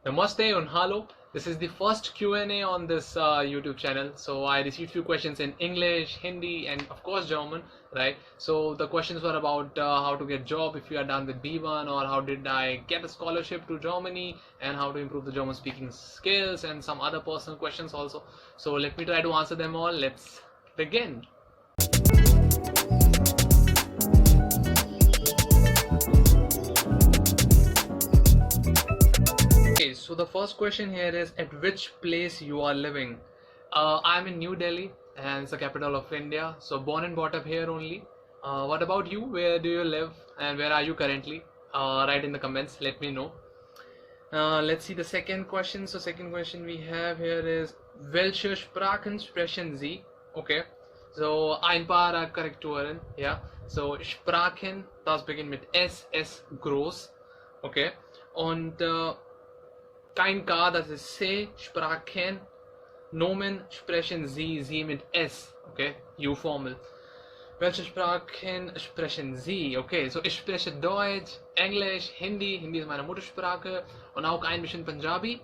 Namaste and hello. This is the first Q&A on this YouTube channel. So I received few questions in English, Hindi, and of course German, right? So the questions were about how to get job if you are done with B1, or how did I get a scholarship to Germany, and how to improve the German speaking skills, and some other personal questions also. So let me try to answer them all. Let's begin. Okay, so the first question here is, at which place you are living? I'm in New Delhi, and it's the capital of India. So born and brought up here only. What about you? Where do you live, and where are you currently? Write in the comments. Let me know. Let's see the second question. So second question we have here is, welche Sprachen sprechen Sie? Okay. So ein paar Korrekturen. Ja. So Sprachen, das beginnt mit S groß. Okay. Und kein K, das ist C, Sprachen. Nomen sprechen Sie mit S, okay, U-Formel. Welche Sprachen sprechen Sie? Okay, so ich spreche Deutsch, Englisch, Hindi ist meine Muttersprache, und auch ein bisschen Punjabi.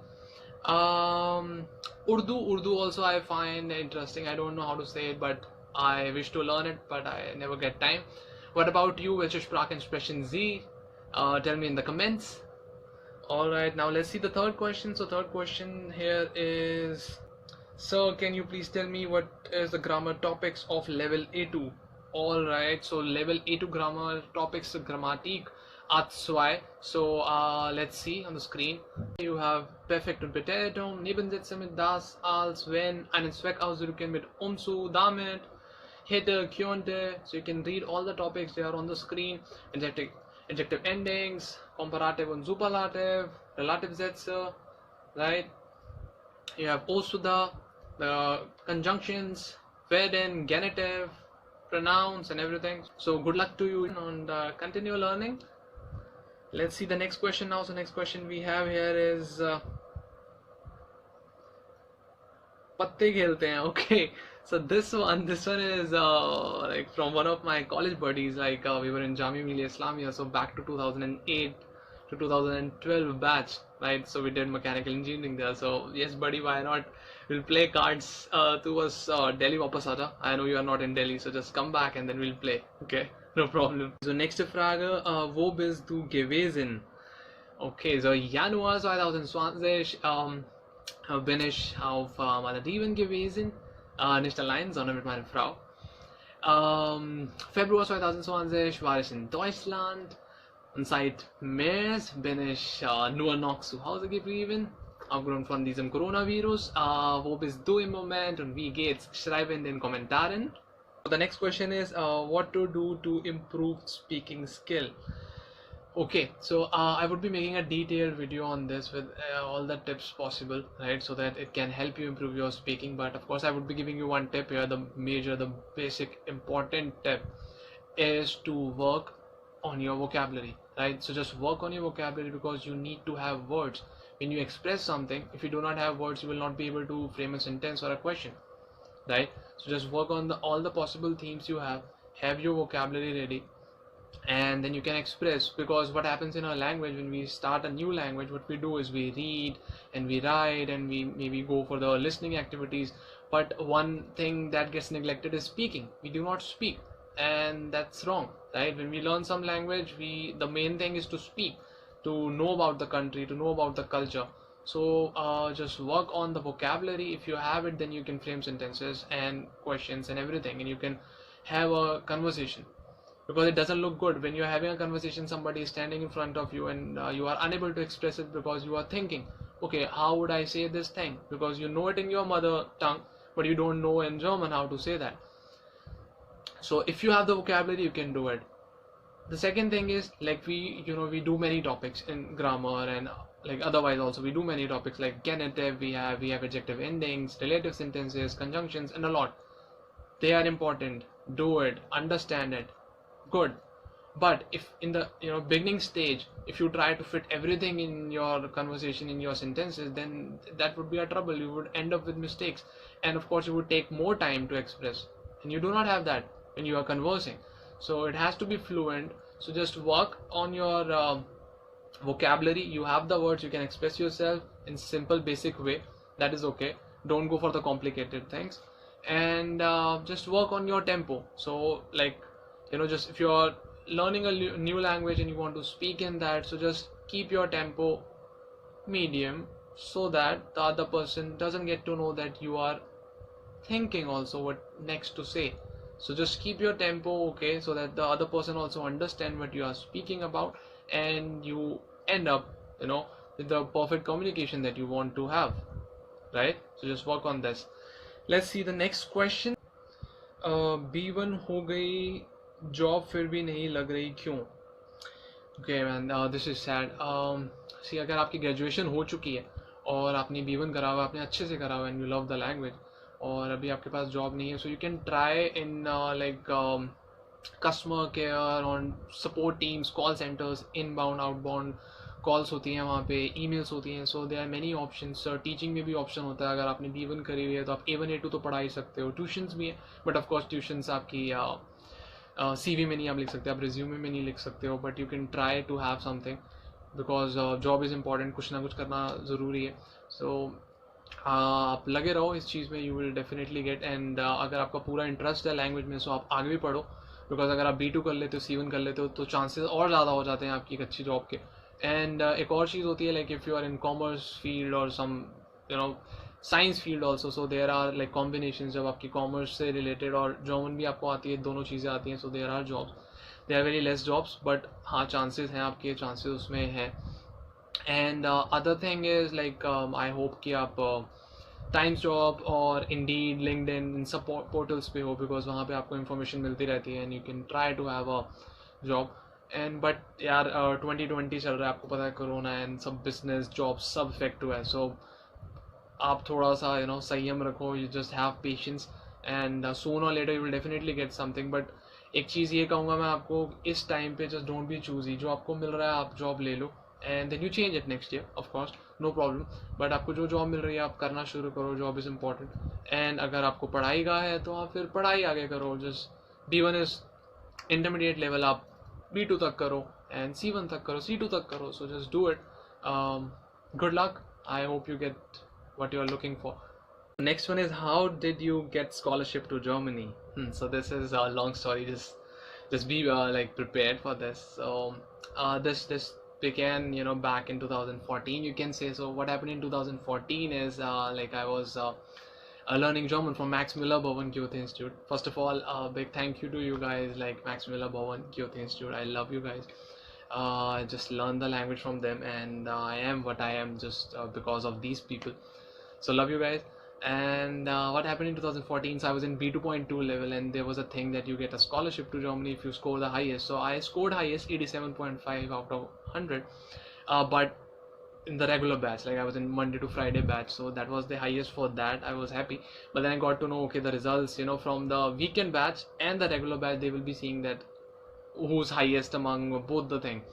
Urdu also I find interesting. I don't know how to say it, but I wish to learn it, but I never get time. What about you? Welche Sprachen sprechen Sie? Tell me in the comments. Alright, now let's see the third question. So third question here is, sir, can you please tell me what is the grammar topics of level A2? Alright, so level A2 grammar topics, Grammatik A2. So let's see on the screen. You have Perfekt und Präteritum, Nebensätze mit das, als, wenn, einen Zweck ausdrücken mit zu, damit, hätte, könnte. So you can read all the topics, they are on the screen. Adjective endings, comparative and superlative, relative Sätze, right? You have Osuda, the conjunctions, werden, genitive, pronouns, and everything. So good luck to you, and continue learning. Let's see the next question now. So next question we have here is, पत्ते खेलते हैं. Okay, so this one is like from one of my college buddies. Like we were in Jamia Millia Islamia, so back to 2008 to 2012 batch, right? So we did mechanical engineering there. So yes buddy, why not? We'll play cards towards Delhi वापस आजा. I know you are not in Delhi, so just come back and then we'll play. Okay, no problem. So next Frage, wo bist du gewesen? Okay, so Januar 2020 bin ich auf Malediven gewesen, nicht allein, sondern mit meiner Frau. Februar 2020 war ich in Deutschland, und seit März bin ich nur noch zu Hause geblieben, aufgrund von diesem Coronavirus. Wo bist du im Moment und wie geht's? Schreibe in den Kommentaren. The next question is, what to do to improve speaking skill? Okay, so I would be making a detailed video on this with all the tips possible, right, so that it can help you improve your speaking. But of course I would be giving you one tip here. The basic important tip is to work on your vocabulary, right? So just work on your vocabulary, because you need to have words when you express something. If you do not have words, you will not be able to frame a sentence or a question, right? So just work on all the possible themes you have your vocabulary ready, and then you can express. Because what happens in our language, when we start a new language, what we do is we read and we write and we maybe go for the listening activities, but one thing that gets neglected is speaking. We do not speak, and that's wrong, right? When we learn some language, the main thing is to speak, to know about the country, to know about the culture. So just work on the vocabulary. If you have it, then you can frame sentences and questions and everything, and you can have a conversation. Because it doesn't look good when you're having a conversation, somebody is standing in front of you, and you are unable to express it because you are thinking, okay, how would I say this thing? Because you know it in your mother tongue, but you don't know in German how to say that. So if you have the vocabulary, you can do it. The second thing is, like we do many topics in grammar, and like otherwise also we do many topics like genitive, we have adjective endings, relative sentences, conjunctions, and a lot. They are important. Do it, understand it, good. But if in the beginning stage, if you try to fit everything in your conversation, in your sentences, then that would be a trouble. You would end up with mistakes, and of course you would take more time to express, and you do not have that when you are conversing. So it has to be fluent. So just work on your vocabulary, you have the words, you can express yourself in simple basic way, that is okay. Don't go for the complicated things, and just work on your tempo. So like, just if you're learning a new language and you want to speak in that, so just keep your tempo medium, so that the other person doesn't get to know that you are thinking also what next to say. So just keep your tempo okay, so that the other person also understand what you are speaking about, and you end up with the perfect communication that you want to have, right? So just work on this. Let's see the next question. B1 हो गई job फिर भी नहीं लग रही क्यों? Okay man, this is sad. See, अगर आपकी ग्रेजुएशन हो चुकी है और आपने B1 करा हुआ, आपने अच्छे से करा हुआ, and you love the language, और अभी आपके पास जॉब नहीं है, so you can try in like customer care, on support teams, call centres, inbound outbound calls होती हैं वहाँ पे, ईमेल्स होती हैं. So there are many options. Teaching में भी ऑप्शन होता है. अगर आपने B1 करी हुई है तो आप A1 A2 तो पढ़ा ही सकते हो. ट्यूशन्स भी है, बट ऑफकोर्स ट्यूशन्स आपकी CV में नहीं आप लिख सकते, आप रिज्यूमे में नहीं लिख सकते हो, but you can try to have something, because job is important. कुछ ना कुछ करना ज़रूरी है. सो आप लगे रहो इस चीज़ में, you will definitely gate. And अगर आपका पूरा इंटरेस्ट है लैंग्वेज में, सो आप आगे भी पढ़ो, बिकॉज अगर आप B2 कर लेते हो, C1 कर लेते हो, तो चांसेस और ज़्यादा हो जाते हैं आपकी एक अच्छी जॉब के. एंड एक और चीज़ होती है, like if you are in commerce field और some science field also, so there are like combination. जब आपकी कॉमर्स से रिलेटेड और जर्मन भी आपको आती है, दोनों चीज़ें आती हैं, so there are jobs. They are very less jobs, but हाँ चांसेस हैं, आपके चांसेस उसमें हैं. And other thing is like I hope कि आप टाइम्स जॉब और इंडीड, लिंक्डइन, इन सब पोर्टल्स पे हो, बिकॉज वहाँ पे आपको इन्फॉर्मेशन मिलती रहती है, and you can try to have a job. And but यार 2020 चल रहा है, आपको पता है, कोरोना एंड सब बिजनेस जॉब सब इफेक्ट हुआ है. सो आप थोड़ा सा संयम रखो, you just have patience, and soon और later you will definitely get something. But एक चीज़ ये कहूँगा मैं आपको, इस टाइम पे जस्ट डोंट बी चूजी. जो आपको मिल रहा है आप जॉब ले लो, and then you change it next year, of course, no problem. But आपको जो जॉब मिल रही है आप करना शुरू करो. Job is important. एंड अगर आपको पढ़ाई का है तो आप फिर पढ़ाई आगे करो. Just B1 is intermediate level, आप B2 तक करो, एंड C1 तक करो, C2 तक करो. So just do it. Good luck. I hope you get what you are looking for. Next one is, how did you get scholarship to Germany? So this is a long story. Just be like prepared for this. So this began back in 2014, you can say. So what happened in 2014 is like I was learning German from Max Müller-Bowen Goethe Institute. First of all, big thank you to you guys, like Max Müller-Bowen Goethe Institute. I love you guys. I just learned the language from them, and I am what I am just because of these people. So love you guys. And what happened in 2014, so I was in B2.2 level, and there was a thing that you get a scholarship to Germany if you score the highest. So I scored highest, 87.5 out of 100, but in the regular batch, like I was in Monday to Friday batch, so that was the highest for that. I was happy. But then I got to know, okay, the results from the weekend batch and the regular batch, they will be seeing that who's highest among both the thing.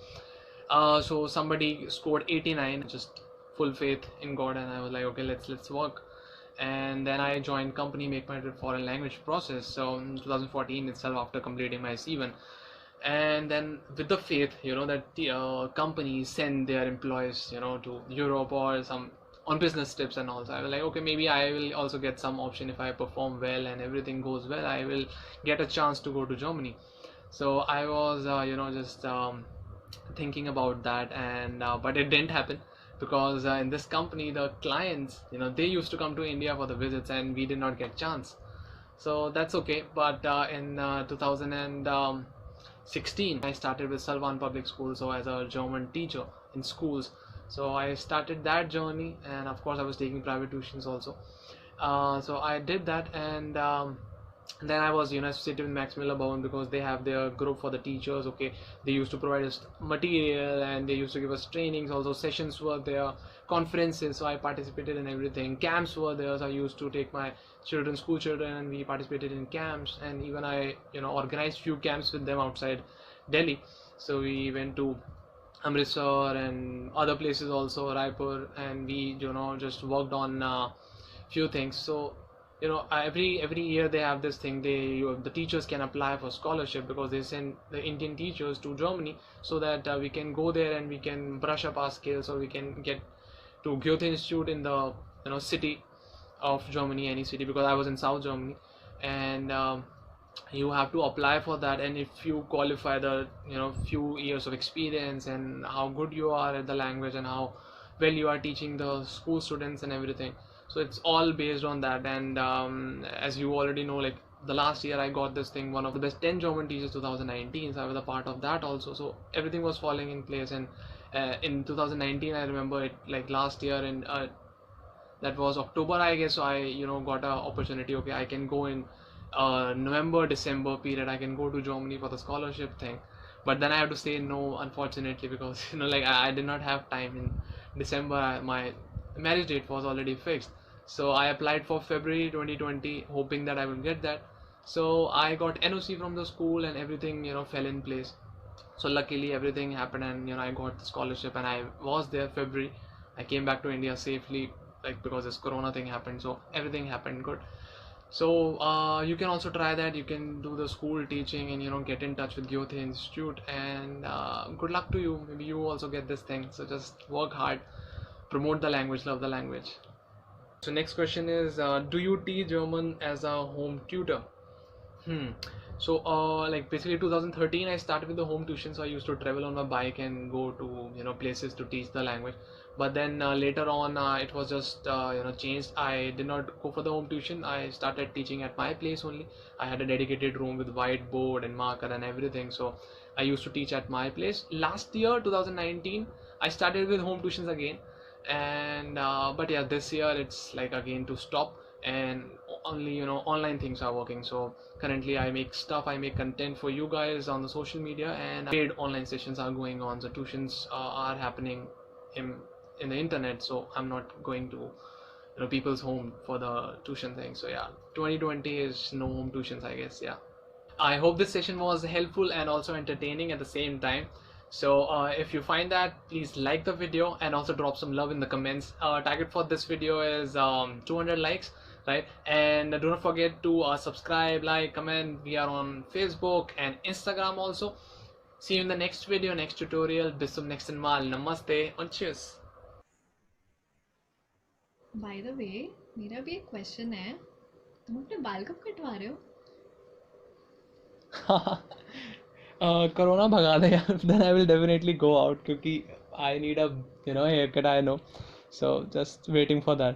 So somebody scored 89, just full faith in God, and I was like, okay, let's work. And then I joined company Make My Foreign Language process. So in 2014 itself, after completing my C1, and then with the faith that the companies send their employees to Europe or some on business trips and all. So I was like, okay, maybe I will also get some option. If I perform well and everything goes well, I will get a chance to go to Germany. So I was just thinking about that, and but it didn't happen, because in this company the clients they used to come to India for the visits, and we did not get chance. So that's okay. But in 2016 I started with Salvan Public School, so as a German teacher in schools. So I started that journey, and of course I was taking private tuitions also. So I did that, and then I was associated with Max Müller-Bowen, because they have their group for the teachers. Okay, they used to provide us material, and they used to give us trainings also. Sessions were there, conferences, so I participated in everything. Camps were there, so I used to take my school children, and we participated in camps. And even I organized few camps with them outside Delhi. So we went to Amritsar and other places also, Raipur, and we just worked on few things. So you know, every year they have this thing, the teachers can apply for scholarship because they send the Indian teachers to Germany so that we can go there and we can brush up our skills, or we can get to Goethe Institute in the, you know, city of Germany, any city, because I was in South Germany. And you have to apply for that, and if you qualify the, you know, few years of experience and how good you are at the language and how well you are teaching the school students and everything, so it's all based on that. And as you already know, like the last year I got this thing, one of the best 10 German teachers 2019, so I was a part of that also, so everything was falling in place. And in 2019 I remember it, like last year in that was October, I guess. So I, you know, got a opportunity. Okay, I can go in November December period, I can go to Germany for the scholarship thing. But then I have to say no, unfortunately, because you know, like I did not have time in December. My marriage date was already fixed, so I applied for February 2020 hoping that I will get that. So I got NOC from the school and everything, you know, fell in place. So luckily everything happened, and you know, I got the scholarship and I was there February. I came back to India safely, like because this corona thing happened, so everything happened good. So you can also try that. You can do the school teaching and, you know, get in touch with Goethe Institute, and good luck to you. Maybe you also get this thing. So just work hard, promote the language, love the language. So next question is, do you teach German as a home tutor? Hmm. So, like basically 2013, I started with the home tuition. So I used to travel on my bike and go to, you know, places to teach the language. But then later on, it was just you know, changed. I did not go for the home tuition. I started teaching at my place only. I had a dedicated room with whiteboard and marker and everything. So I used to teach at my place. Last year, 2019, I started with home tuitions again. And but yeah, this year it's like again to stop, and only, you know, online things are working. So currently I make stuff, I make content for you guys on the social media, and paid online sessions are going on. So tuitions are happening in in the internet, so I'm not going to, you know, people's home for the tuition thing. So yeah, 2020 is no home tuitions, I guess. Yeah, I hope this session was helpful and also entertaining at the same time. So if you find that, please like the video and also drop some love in the comments. Target for this video is 200 likes, right? And do not forget to subscribe, like, comment. We are on Facebook and Instagram also. See you in the next video, next tutorial. Bis zum nächsten Mal. Namaste und tschüss. By the way, मेरा भी एक question है, तुम अपने बाल कब कटवा रहे हो? Corona भगा दे यार, then I will definitely go out क्योंकि I need a, you know, haircut, I know. So just waiting for that.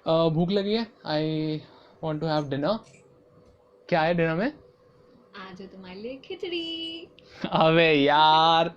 भूख लगी है. I want to have dinner. क्या है डिनर में? आज है तुम्हारे लिए खिचड़ी. अबे यार.